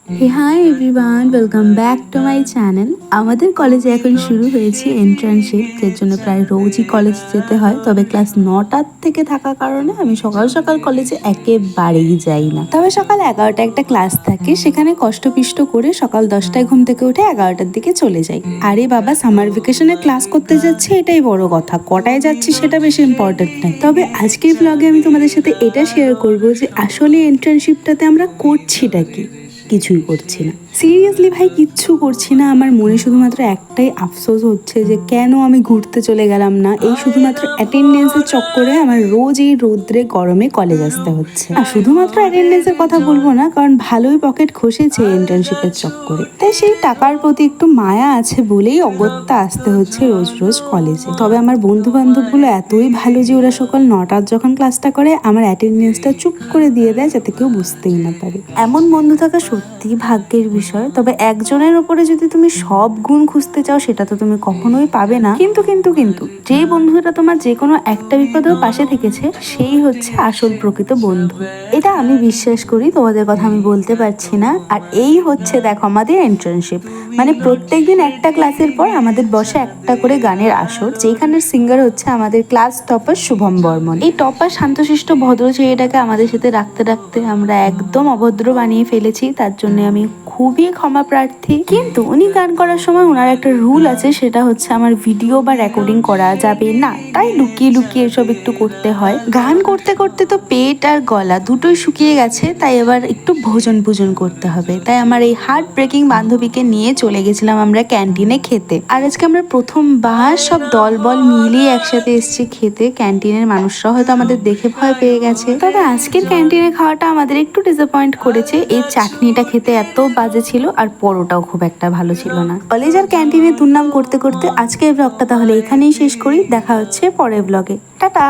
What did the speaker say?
Hi everyone, welcome back to my channel. আমাদের কলেজে এখন শুরু হয়েছে ইন্টার্নশিপ, যার জন্য প্রায় রোজই কলেজে যেতে হয়। তবে ক্লাস 9টার থেকে থাকার কারণে আমি সকাল সকাল কলেজে একেবারেই যাই না। তবে সকাল 11টায় একটা ক্লাস থাকে, সেখানে কষ্টপিষ্ট করে সকাল 10টায় ঘুম থেকে উঠে 11টার দিকে চলে যাই। আরে বাবা, সামার ভ্যাকেশনে ক্লাস করতে যাচ্ছি এটাই বড় কথা, কটায় যাচ্ছি সেটা বেশি ইম্পর্টেন্ট নয়। তবে আজকের ব্লগে আমি তোমাদের সাথে এটা শেয়ার করব যে আসলে ইন্টার্নশিপটাতে আমরা করছিটা কি। কিছুই করছি না, সিরিয়াসলি ভাই, কিচ্ছু করছি না। আমার মনে শুধুমাত্র একটাই আফসোস হচ্ছে যে কেন আমি ঘুরতে চলে গেলাম না। এই শুধুমাত্র অ্যাটেন্ডেন্সের চক্করে আমার রোজ এই রোদ্রে গরমে কলেজ আসতে হচ্ছে। আর শুধুমাত্র অ্যাটেন্ডেন্সের কথা বলবো না, কারণ ভালোই পকেট খসেছে ইন্টার্নশিপের চক্করে। তাই সেই টাকার প্রতি একটু মায়া আছে বলেই অগত্যা আসতে হচ্ছে রোজ রোজ কলেজে। তবে আমার বন্ধু বান্ধবগুলো এতই ভালো যে ওরা সকাল 9টার যখন ক্লাসটা করে আমার অ্যাটেন্ডেন্সটা চুপ করে দিয়ে দেয়, যাতে কেউ বুঝতেই না পারে। এমন বন্ধু থাকা সত্যি ভাগ্যের বিষয়। তবে একজনের উপরে যদি তুমি সব গুণ খুঁজতে চাও, সেটা তো তুমি কখনোই পাবে না। কিন্তু কিন্তু কিন্তু যে বন্ধুটা তোমার যে কোনো একটা বিপদেও পাশে থেকেছে, সেই হচ্ছে আসল প্রকৃত বন্ধু। এটা আমি বিশ্বাস করি, তোমাদের কথা আমি বলতে পারছি না। আর এই হচ্ছে দেখো আমাদের ইন্টার্নশিপ, মানে প্রত্যেকদিন একটা ক্লাসের পর আমাদের বসে একটা করে গানের আসর, যেখানের সিঙ্গার হচ্ছে আমাদের ক্লাস টপার শুভম বর্মন। এই টপার শান্তশিষ্ট ভদ্র ছেলেটাকে আমাদের সাথে রাখতে রাখতে আমরা একদম অভদ্র বানিয়ে ফেলেছি। তার জন্য আমি খুবই ক্ষমা প্রার্থী। কিন্তু উনি গান করার সময় ওনার একটা রুল আছে, সেটা হচ্ছে আমার ভিডিও বা রেকর্ডিং করা যাবে না। তাই লুকিয়ে লুকিয়ে এসব একটু করতে হয়। গান করতে করতে তো পেট আর গলা দুটোই শুকিয়ে গেছে, তাই এবার একটু ভোজন ভোজন করতে হবে। তাই আমার এই হার্ট ব্রেকিং বান্ধবীকে নিয়ে চলে গেছিলাম আমরা ক্যান্টিনে খেতে। আর আজকে আমরা প্রথমবার সব দল বল মিলিয়ে একসাথে এসেছি খেতে। ক্যান্টিনের মানুষরা হয়তো আমাদের দেখে ভয় পেয়ে গেছে। তবে আজকের ক্যান্টিনে খাওয়াটা আমাদের একটু ডিসঅ্যাপয়েন্ট করেছে। এই চাটনিটা খেতে এত বাজে ছিল, আর পরোটাও খুব একটা ভালো ছিল না। কলেজ আর ক্যান্টিনে দুর্নাম করতে করতে আজকের ব্লগটা তাহলে এখানেই শেষ করি। দেখা হচ্ছে পরের ব্লগে। টাটা।